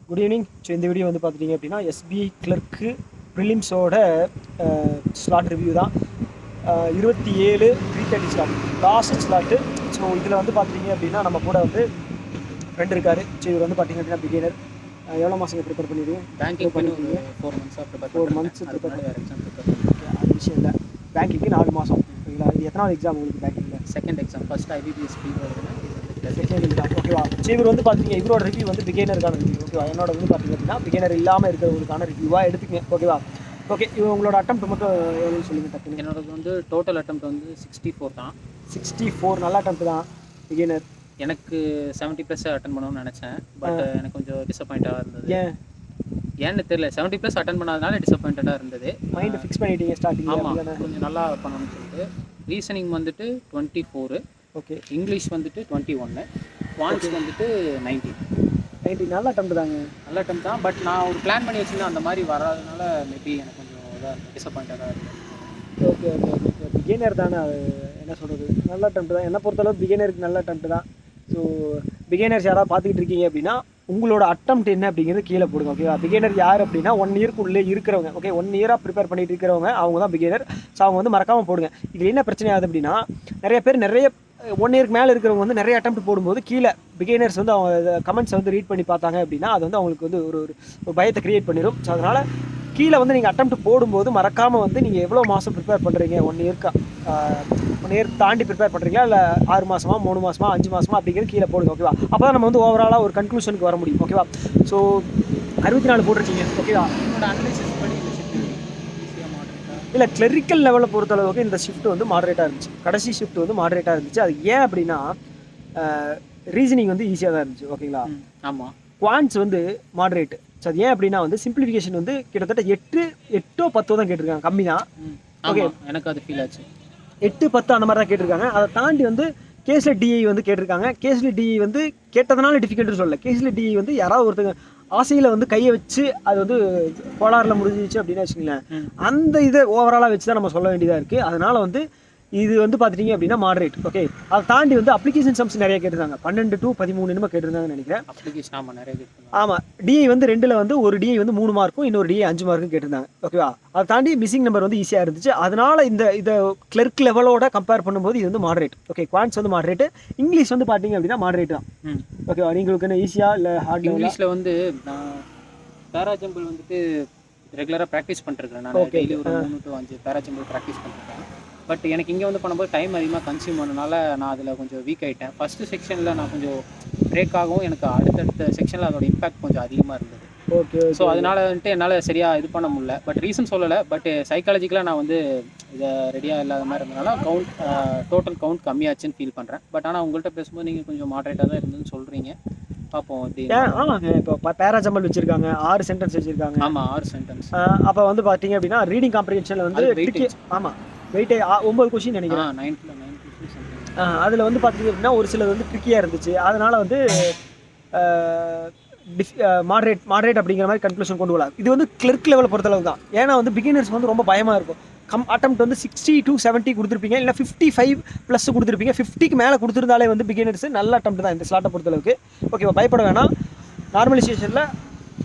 Good evening. So இந்த video வந்து பார்த்துட்டிங்க அப்படின்னா எஸ்பிஐ கிளர்க்கு ப்ரிலிம்ஸோட ஸ்லாட் ரிவ்யூ தான். 27 3:30 ஸ்லாட், லாஸ்ட் ஸ்லாட்டு. ஸோ இதில் வந்து பார்த்துட்டிங்க அப்படின்னா நம்ம கூட வந்து ஃப்ரெண்ட் இருக்கார். ஸோ இவர் வந்து பார்த்திங்க அப்படின்னா பிகினர். எவ்வளோ மாதம் ப்ரிப்பேர் பண்ணிடுவீங்க? பேங்கிங் பண்ணிருக்கீங்க 4 மந்த்ஸ் ப்ரிப்பேர் அது விஷயம் இல்லை. பேங்கிங்க்கு 4 மாதம் ஓகேங்களா? இது எத்தனாவது எக்ஸாம் உங்களுக்கு பேங்கிங்கில்? Second exam. First IBPS second exam ஓகேவா? ஸோ இவர் வந்து பார்த்தீங்க, இவரோட ரிவ்யூ வந்து பிகினருக்கான ரிவ்யூ ஓகேவா? என்னோட வந்து பார்த்தீங்க அப்படின்னா பிகினர் இல்லாமல் இருக்கிறவங்களுக்கான ரிவ்யூவாக எடுத்துக்கங்க ஓகேவா? ஓகே, உங்களோட அட்டெம்ப்ட் மட்டும் எவ்வளோன்னு சொல்லுங்கள் டக்குன்னு. என்னோட வந்து டோட்டல் அட்டெம்ப்ட் வந்து 64 தான். 64 நல்ல அட்டெம்ப்ட் தான். பிகினர் எனக்கு 70+ அட்டன் பண்ணணும்னு நினச்சேன். பட் எனக்கு கொஞ்சம் டிசப்பாயிண்டாக இருந்தது. ஏன்னு தெரியல, 70+ அட்டன் பண்ணாதனால டிசப்பாயிண்டடாக இருந்தது. மைண்ட் ஃபிக்ஸ் பண்ணிட்டீங்க ஸ்டார்டிங்? ஆமாம், கொஞ்சம் நல்லா பண்ணணும்னு சொல்லிட்டு. ரீசனிங் வந்துட்டு 24, ஓகே. இங்கிலீஷ் வந்துட்டு 21, குவான்ஸ் வந்துட்டு 90. நல்ல அட்டெம்ப்ட் தாங்க. நல்ல அட்டம் தான். பட் நான் ஒரு பிளான் பண்ணி வச்சுருந்தேன், அந்த மாதிரி வராதனால மேபி எனக்கு கொஞ்சம் இதாக டிசப்பாயிண்டடாக இருக்குது. Okay okay okay okay beginner தானே, அது என்ன சொல்கிறது, நல்ல அட்டெம்ப்ட் தான். என்னை பொறுத்தளவு பிகினருக்கு நல்ல அட்டெம்ப்ட் தான். ஸோ பிகினர்ஸ் யாராவது பார்த்துக்கிட்டு இருக்கீங்க அப்படின்னா உங்களோட அட்டெம்ப்ட் என்ன அப்படிங்கிறது கீழே போடுங்க ஓகேவா? பிகினர் யார் அப்படின்னா 1 இயர்க்குள்ளே இருக்கிறவங்க. ஓகே, 1 இயராக ப்ரிப்பேர் பண்ணிட்டு இருக்கிறவங்க அவங்க தான் பிகினர். ஸோ அவங்க வந்து மறக்காமல் போடுங்க. இதில் என்ன பிரச்சனை ஆகுது அப்படின்னா நிறைய பேர் 1 இயருக்கு மேலே இருக்கிறவங்க வந்து நிறைய அட்டெம்ப்ட் போடும்போது கீழே பிகினர்ஸ் வந்து அவங்க கமெண்ட்ஸை வந்து ரீட் பண்ணி பார்த்தாங்க அப்படின்னா அது வந்து அவங்களுக்கு வந்து ஒரு பயத்தை க்ரியேட் பண்ணிடும். ஸோ அதனால் கீழே வந்து நீங்கள் அட்டெம்ப்ட் போடும்போது மறக்காமல் வந்து நீங்கள் எவ்வளோ மாதம் ப்ரிப்பேர் பண்ணுறீங்க, 1 இயர்க்கா 1 இயர் தாண்டி ப்ரிப்பேர் பண்ணுறீங்களா, இல்லை 6 மாதமா 3 மாதமா 5 மாதமா அப்படிங்கிறது கீழே போடுங்க ஓகேவா? அப்போ தான் நம்ம வந்து ஓவராலாக ஒரு கன்க்ளூஷனுக்கு வர முடியும் ஓகேவா? ஸோ 64 போட்டிருக்கீங்க ஓகேவா? என்னோட அனலைசிஸ் படி இல்லை, கிளரிக்கல் லெவலில் பொறுத்தளவுக்கு இந்த ஷிஃப்ட் வந்து மாடரேட்டாக இருந்துச்சு. கடைசி ஷிஃப்ட் வந்து மாடரேட்டாக இருந்துச்சு. அது ஏன் அப்படின்னா ரீசனிங் வந்து ஈஸியாக தான் இருந்துச்சு ஓகேங்களா? ஆமாம். குவான்ஸ் வந்து மாடரேட்டு. ஸோ அது ஏன் அப்படின்னா வந்து சிம்பிளிஃபிகேஷன் வந்து கிட்டத்தட்ட 8 10 தான் கேட்டிருக்காங்க, கம்மி தான். ஓகே, எனக்கு அது ஃபீல் ஆச்சு. 8 10 அந்த மாதிரி தான் கேட்டிருக்காங்க. அதை தாண்டி வந்து கேஸில் டிஐ வந்து கேட்டிருக்காங்க. கேஸில் டிஐ வந்து கேட்டதுனால டிஃபிகல்ட்டு சொல்லலை. கேஸில் டிஐ வந்து யாராவது ஒருத்தங்க ஆசையில் வந்து கையை வச்சு அது வந்து கோளாறில் முடிஞ்சிச்சு அப்படின்னு வச்சுங்களேன், அந்த இதை ஓவராலாக வச்சு தான் நம்ம சொல்ல வேண்டியதாக இருக்குது. அதனால் வந்து இது வந்து பார்த்துட்டிங்க அப்படின்னா மாடரேட் ஓகே. அதை தாண்டி வந்து அப்ளிகேஷன் சம்ஸ் நிறைய கேட்டிருந்தாங்க. 12 to 13 என்னமோ கேட்டிருந்தாங்கன்னு நினைக்கிறேன். அப்ளிகேஷன் ஆமாம், நிறைய கேட்டிருந்தாங்க. ஆமாம், டிஐ வந்து 2ல் வந்து ஒரு டிஐ வந்து 3 மார்க்கும் இன்னொரு டிஐ 5 மார்க்கும் கேட்டிருந்தாங்க ஓகேவா? அதை தாண்டி மிஸ்ஸிங் நம்பர் வந்து ஈஸியாக இருந்துச்சு. அதனால் இதை கிளர்க் லெவலோட கம்பேர் பண்ணும்போது இது வந்து மாடரேட் ஓகே. குவான்ஸ் வந்து மாடரேட்டு. இங்கிலீஷ் வந்து பார்த்தீங்க அப்படின்னா மாடரேட் தான் ஓகேவா? நீங்களுக்கு என்ன ஈஸியாக இல்லை ஹார்ட்? இங்கிலீஷில் வந்து நான் பேராஜம்பிள் வந்துட்டு ரெகுலராக ப்ராக்டிஸ் பண்ணிருக்கேன். நான் டெய்லி ஒரு 3 to 5 பேராஜம்பிள் ப்ராக்டிஸ் பண்ணிருக்கேன். பட் எனக்கு இங்கே வந்து பண்ணும்போது டைம் அதிகமாக கன்சியூம் பண்ணனால நான் அதில் கொஞ்சம் வீக் ஆகிட்டேன். ஃபஸ்ட்டு செக்ஷனில் நான் கொஞ்சம் பிரேக் ஆகவும் எனக்கு அடுத்தடுத்த செக்ஷனில் அதோட இம்பாக்ட் கொஞ்சம் அதிகமாக இருந்தது. ஓகே. ஸோ அதனால் வந்துட்டு என்னால் சரியாக இது பண்ண முடியல. பட் ரீசன் சொல்லலை. பட் சைக்காலஜிக்கலாக நான் வந்து இதை ரெடியாக இல்லாத மாதிரி இருந்ததுனால டோட்டல் கவுண்ட் கம்மியாச்சுன்னு ஃபீல் பண்ணுறேன். பட் ஆனால் உங்கள்கிட்ட பேசும்போது நீங்கள் கொஞ்சம் மாடரேட்டாக தான் இருந்ததுன்னு சொல்கிறீங்க. பார்ப்போம் எப்படி. ஆமாங்க, இப்போ பேராஜம்பிள் வச்சுருக்காங்க, 6 சென்டென்ஸ் வச்சுருக்காங்க. ஆமாம், 6 சென்டென்ஸ். அப்போ வந்து பார்த்தீங்க அப்படின்னா ரீடிங் காம்ப்ரிஹென்ஷனில் வந்து ஆமாம் வெயிட்டே 9 கொஸ்டின் நினைக்கிறேன். 9 கொஸ்டின். அதில் வந்து பார்த்தீங்க அப்படின்னா ஒரு சிலது வந்து ட்ரிக்கியாக இருந்துச்சு. அதனால் வந்து மாடரேட் அப்படிங்கிற மாதிரி கன்க்ளூஷன் கொண்டு வரலாம். இது வந்து கிளர்க் லெவலில் பொறுத்தளவு தான். ஏன்னா வந்து பிகினர்ஸ் வந்து ரொம்ப பயமாக இருக்கும். அட்டெம்ப்ட் வந்து 60 to 70 கொடுத்துருப்பீங்க, இல்லை 55+ கொடுத்துருப்பீங்க. 50க்கு மேலே கொடுத்துருந்தாலே வந்து பிகினர்ஸ் நல்ல அட்டெம்ப்ட் தான் இந்த ஸ்லாட்டை பொறுத்தளவுக்கு ஓகேவா? பயப்பட வேணாம், நார்மலைசேஷனில்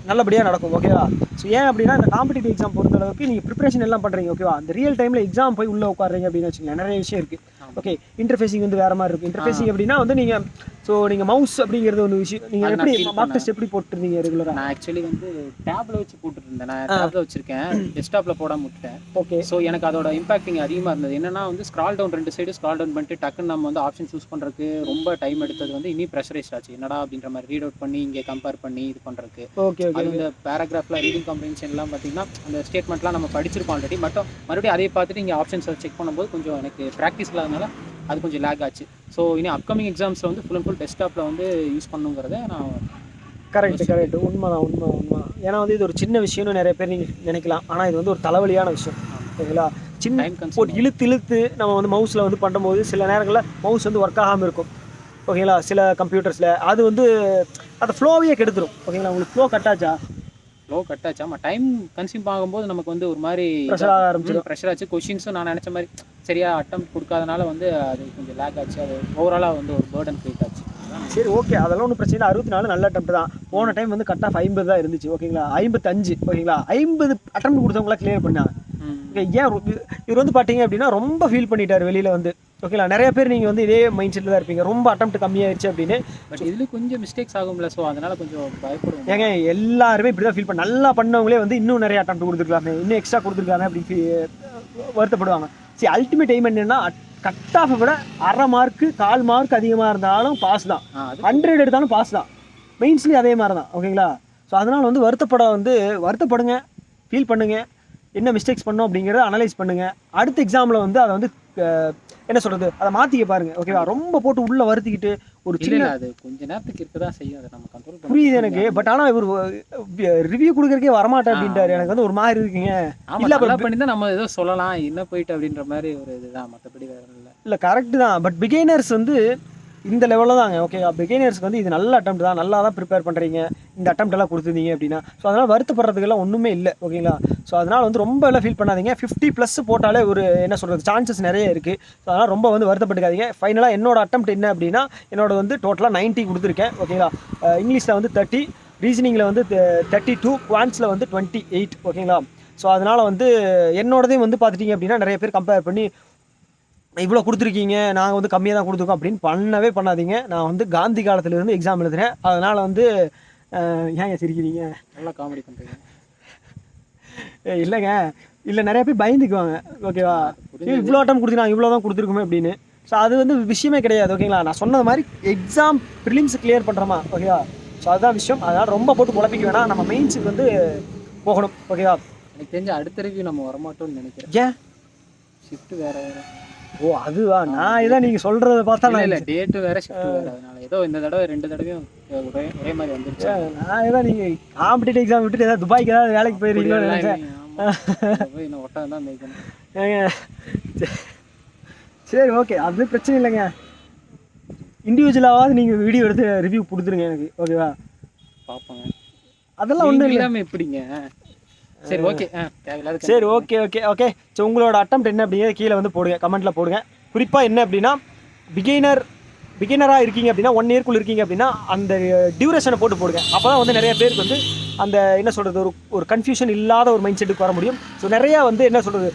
நல்லபடியாக நடக்கும் ஓகேவா? ஸோ ஏன் அப்படின்னா இந்த காம்படிட்டிவ் எக்ஸாம் பொறுத்தளவுக்கு நீங்கள் ப்ரிப்பரேஷன் எல்லாம் பண்ணுறீங்க ஓகேவா? அந்த ரியல் டைமில் எக்ஸாம் போய் உள்ளே உட்காடுறீங்க அப்படின்னு வச்சுக்கோங்க, நிறைய விஷயம் இருக்குது ஓகே. இன்டர்ஃபேஸிங் வந்து வேறு மாதிரி இருக்கும். இன்டர்ஃபேஸிங் அப்படின்னா வந்து நீங்கள் மவுஸ் அப்படிங்கிறது ஒரு விஷயம். நீங்கள் எப்படி மார்க் டெஸ்ட் எப்படி போட்டுருந்தீங்க ரெகுலராக? நான் ஆக்சுவலி வந்து டேப்ல வச்சு போட்டுருந்தேன். நான் டேப்ல வச்சிருக்கேன், டெஸ்க்டாப்ல போடாம விட்டுட்டேன். ஓகே. ஸோ எனக்கு அதோட இம்பாக்டிங் அதிகமாக இருந்தது. என்னன்னா வந்து scroll down 2 side scroll down பண்ணிட்டு டக்குன்னு நம்ம வந்து ஆப்ஷன் சூஸ் பண்ணுறதுக்கு ரொம்ப டைம் எடுத்தது வந்து இன்னும் ப்ரெஷரைஸ் ஆச்சு. என்னடா அப்படின்ற மாதிரி ரீட் அவுட் பண்ணி இங்கே கம்பேர் பண்ணி இது பண்ணுறதுக்கு. ஓகே. அது இந்த பேராகிராஃபில் ரீடிங் காம்ப்ரிஹென்ஷன்லாம் பார்த்தீங்கன்னா அந்த ஸ்டேட்மெண்ட்லாம் நம்ம படிச்சிருப்போம் ஆல்ரெடி. மறுபடியும் அதை பார்த்துட்டு இங்கே ஆப்ஷன்ஸை செக் பண்ணும்போது கொஞ்சம் எனக்கு ப்ராக்டிஸ் இல்லாதனால அது கொஞ்சம் லேக் ஆச்சு. ஸோ இனி அப்கமிங் எக்ஸாம்ஸில் வந்து ஃபுல் அண்ட் ஃபுல் டெஸ்க்டாப்பில் வந்து யூஸ் பண்ணுங்கிறத நான் கரெக்ட் உண்மை. ஏன்னா வந்து இது ஒரு சின்ன விஷயம்னு நிறைய பேர் நீங்கள் நினைக்கலாம். ஆனால் இது வந்து ஒரு தலைவலியான விஷயம் ஓகேங்களா? சின்ன போட்டு இழுத்து நம்ம வந்து மவுஸில் வந்து பண்ணும்போது சில நேரங்களில் மவுஸ் வந்து ஒர்க் ஆகாமல் இருக்கும் ஓகேங்களா? சில கம்ப்யூட்டர்ஸில் அது வந்து அதை ஃப்ளோவையே கெடுத்துரும் ஓகேங்களா? உங்களுக்கு ஃப்ளோ கட்டாச்சா? ஆமாம், டைம் கன்சியூம் ஆகும்போது நமக்கு வந்து ஒரு மாதிரி ப்ரெஷர் ஆச்சு. கொஷின்ஸும் நான் நினச்ச மாதிரி சரியாக அட்டம் கொடுக்காதனால வந்து அது கொஞ்சம் லேக் ஆச்சு. அது ஓவராலாக வந்து ஒரு பேர்டன் கிரியேட் ஆச்சு. சரி ஓகே, அதெல்லாம் ஒன்றும் பிரச்சனை இல்லை. 64 நல்ல அட்டம்ப்ட் தான். போன டைம் வந்து கட் ஆஃப் 50 தான் இருந்துச்சு ஓகேங்களா, 55 ஓகேங்களா, 50 அட்டம்ப்ட் கொடுத்தவங்களா கிளியர் பண்ணாங்க. ஓகே, ஏன் இவர் வந்து பார்த்தீங்க அப்படின்னா ரொம்ப ஃபீல் பண்ணிட்டார் வெளியில் வந்து ஓகேங்களா. நிறைய பேர் நீங்கள் வந்து இதே மைண்ட் செட்டில் தான் இருப்பீங்க, ரொம்ப அட்டம்ப்ட் கம்மியாகிடுச்சு அப்படின்னு. பட் இதில் கொஞ்சம் மிஸ்டேக்ஸ் ஆகும்ல, ஸோ அதனால் கொஞ்சம் பயப்படுவோம். ஏங்க எல்லாருமே இப்படி தான் ஃபீல் பண்ண, நல்லா பண்ணவங்களே வந்து இன்னும் நிறைய அட்டம்ப்ட் கொடுத்துருக்கலாமே, இன்னும் எக்ஸ்ட்ரா கொடுத்துருக்காங்க அப்படின்னு வருத்தப்படுவாங்க. சரி, அல்டிமேட் எய்ம் என்னன்னா கட் ஆஃபை விட அரை மார்க்கு 1/4 மார்க் அதிகமாக இருந்தாலும் பாஸ் தான், 100 எடுத்தாலும் பாஸ் தான். மெயின்ஸ்லேயும் அதே மாதிரி தான் ஓகேங்களா. ஸோ அதனால் வந்து வருத்தப்படுங்க, ஃபீல் பண்ணுங்கள், என்ன மிஸ்டேக்ஸ் பண்ணோம் அப்படிங்கிறத அனலைஸ் பண்ணுங்கள். அடுத்த எக்ஸாமில் வந்து அதை வந்து என்ன சொல்கிறது, அதை மாற்றிக்க பாருங்கள் ஓகேவா. ரொம்ப போட்டு உள்ளே வருத்திக்கிட்டு ஒரு சின்ன அது கொஞ்ச நேரத்துக்கு இருக்க தான் செய்யும், அதை நம்ம கண்ட்ரோல் பண்ண புரியுது எனக்கு. பட் ஆனால் இவர் ரிவ்யூ கொடுக்குறக்கே வரமாட்டேன் அப்படின்ட்டார். எனக்கு வந்து ஒரு மாதிரி இருக்குங்க. இல்லை பண்ணி தான் நம்ம ஏதோ சொல்லலாம் என்ன போயிட்டு அப்படின்ற மாதிரி ஒரு இதுதான், மற்றபடி வேற இல்லை. கரெக்டு தான். பட் பிகைனர்ஸ் வந்து இந்த லெவலில் தாங்க ஓகே. பிகைனர்ஸ்க்கு வந்து இது நல்ல அட்டம்ப்ட் தான், நல்லா தான் ப்ரிப்பேர் பண்ணுறீங்க, இந்த அட்டம்ப்ட் எல்லாம் கொடுத்துருந்தீங்க அப்படின்னா. ஸோ அதனால் வருத்தப்படுறதுக்கெல்லாம் ஒன்றுமே இல்லை ஓகேங்களா. ஸோ அதனால் வந்து ரொம்ப எல்லாம் ஃபீல் பண்ணாதீங்க. 50+ போட்டாலே ஒரு என்ன சொல்கிறது சான்சஸ் நிறைய இருக்குது. ஸோ அதனால் ரொம்ப வந்து வருத்தப்பட்டுக்காதீங்க. ஃபைனலாக என்னோட அட்டம்ப்ட் என்ன அப்படின்னா, என்னோட வந்து டோட்டலாக 90 கொடுத்துருக்கேன் ஓகேங்களா. இங்கிலீஷில் வந்து 30, ரீசனிங்கில் வந்து 32, குவான்ஸில் வந்து 28 ஓகேங்களா. ஸோ அதனால் வந்து என்னோடதையும் வந்து பார்த்துட்டிங்க அப்படின்னா நிறைய பேர் கம்பேர் பண்ணி இவ்வளோ கொடுத்துருக்கீங்க, நாங்கள் வந்து கம்மியாக தான் கொடுத்துருக்கோம் அப்படின்னு பண்ணவே பண்ணாதீங்க. நான் வந்து காந்தி காலத்துலேருந்து எக்ஸாம் எழுதுகிறேன். அதனால் வந்து ஏங்க சிரிக்கிறீங்க, நல்லா காமெடி பண்ணுறீங்க. இல்லைங்க, இல்லை நிறைய பேர் பயந்துக்குவாங்க ஓகேவா, இவ்வளோ அட்டம் கொடுத்துருக்காங்க இவ்வளோ தான் கொடுத்துருக்குமே அப்படின்னு. ஸோ அது வந்து விஷயமே கிடையாது ஓகேங்களா. நான் சொன்னது மாதிரி எக்ஸாம் ப்ரிலிம்ஸ் கிளியர் பண்ணுறோமா ஓகேவா. ஸோ அதுதான் விஷயம். அதனால் ரொம்ப போட்டு குழப்பிக்க வேணாம், நம்ம மெயின்ஸுக்கு வந்து போகணும் ஓகேவா. எனக்கு தெரிஞ்ச அடுத்த ரிவ்யூ நம்ம வரமாட்டோம்னு நினைக்கிறேன். ஏன் ஷிஃப்ட் வேறு வேறு? ஓ அதுவா, நான் இதான் நீங்கள் சொல்கிறத பார்த்தா நான் இல்லை டேட்டு வேறு ஷிஃப்ட் வேறு, அதனால் ஏதோ இந்த தடவை 2 தடவையும் ஒரே மாதிரி வந்துருச்சு. நான் ஏதாவது நீங்கள் காம்படிட்டிவ் எக்ஸாம் விட்டுட்டு ஏதாவது துபாய்க்கு ஏதாவது வேலைக்கு போயிருக்கீங்களோன்னு நினைச்சேன். இன்னும் ஒட்டம் தான் மேய்க்கணும். ஏங்க சரி ஓகே, அது பிரச்சனை இல்லைங்க. இண்டிவிஜுவலாவது நீங்கள் வீடியோ எடுத்து ரிவ்யூ கொடுத்துருங்க எனக்கு ஓகேவா. பார்ப்போங்க, அதெல்லாம் ஒன்றும் இல்லாமல் எப்படிங்க. சரி ஓகே, சரி ஓகே ஓகே ஓகே. ஸோ உங்களோட அட்டம்ப்ட் என்ன அப்படிங்கிறத கீழே வந்து போடுங்க, கமெண்ட்டில் போடுங்க. குறிப்பாக என்ன அப்படின்னா பிகினராக இருக்கீங்க அப்படின்னா 1 இயர்க்குள்ள இருக்கீங்க அப்படின்னா அந்த டியூரேஷனை போட்டு போடுங்க. அப்போ தான் வந்து நிறைய பேருக்கு வந்து அந்த என்ன சொல்கிறது ஒரு கன்ஃபியூஷன் இல்லாத ஒரு மைண்ட் செட்டுக்கு வர முடியும். ஸோ நிறையா வந்து என்ன சொல்கிறது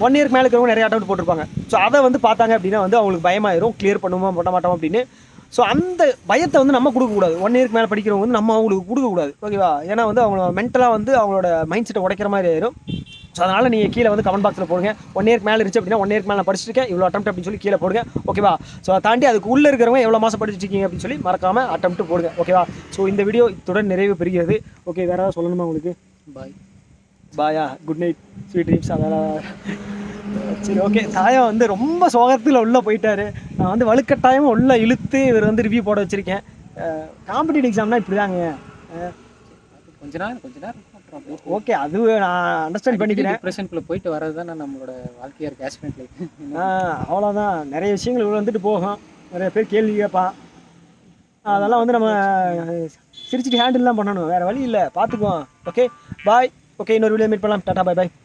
1 இயர்க்கு மேலே இருக்கிறவங்க நிறைய அட்டம்ப்ட் போட்டிருப்பாங்க. ஸோ அதை வந்து பார்த்தாங்க அப்படின்னா வந்து அவங்களுக்கு பயமாயிரும், கிளியர் பண்ணுவோமா பண்ண மாட்டோம் அப்படின்னு. ஸோ அந்த பயத்தை வந்து நம்ம கொடுக்கக்கூடாது. 1 இயர்க்கு மேலே படிக்கிறவங்க வந்து நம்ம அவங்களுக்கு கொடுக்கக்கூடாது ஓகேவா. ஏன்னா வந்து அவங்க மென்டலாக வந்து அவங்களோட மைண்ட் செட்டை உடைக்கிற மாதிரி ஆயிரும். ஸோ அதனால் நீங்கள் கீழே வந்து கமெண்ட் பாக்ஸில் போடுங்க. 1 இயர்க்கு மேலே இருந்துச்சு அப்படின்னா 1 இயர்க்கு மேலே நான் படிச்சிருக்கேன் இவ்வளோ அட்டம்ப்ட் அப்படின்னு சொல்லி கீழே போடுங்க ஓகேவா. ஸோ அதை தாண்டி அதுக்கு உள்ளே இருக்கிறவங்க எவ்வளோ மாதம் படிச்சிருக்கீங்க அப்படின்னு சொல்லி மறக்காமல் அட்டம்ப்ட் போடுங்க ஓகேவா. ஸோ இந்த வீடியோ இத்துடன் நிறைவு பெறுகிறது. ஓகே, வேறு ஏதாவது சொல்லணுமா உங்களுக்கு? பாயா, குட் நைட், ஸ்வீட் ட்ரீம்ஸ். அதெல்லாம் சரி ஓகே. சாயம் வந்து ரொம்ப சோகத்தில் உள்ளே போயிட்டாரு. நான் வந்து வலுக்கட்டாயமாக உள்ளே இழுத்து இவர் வந்து ரிவ்யூ போட வச்சுருக்கேன். காம்படிட்டிவ் எக்ஸாம்னா இப்படி தாங்க, கொஞ்ச நேரம் ஓகே. அது நான் அண்டர்ஸ்டாண்ட் பண்ணிக்கிறேன். டிப்ரெஷனுக்குள்ள போயிட்டு வரது தான் நம்மளோட வாழ்க்கையாக இருக்குது, ஆஸ்பிரண்ட் லைஃப். அவ்வளோதான். நிறைய விஷயங்கள் இவ்வளோ வந்துட்டு போகும், நிறைய பேர் கேள்வி கேட்பான். அதெல்லாம் வந்து நம்ம சிரிச்சுட்டு ஹேண்டில் தான் பண்ணணும், வேறு வழி இல்லை, பார்த்துக்குவோம். Okay bye. ஓகே, இன்னொரு வீடியோ மீட் பண்ணலாம். டாடா, பாய் பாய்.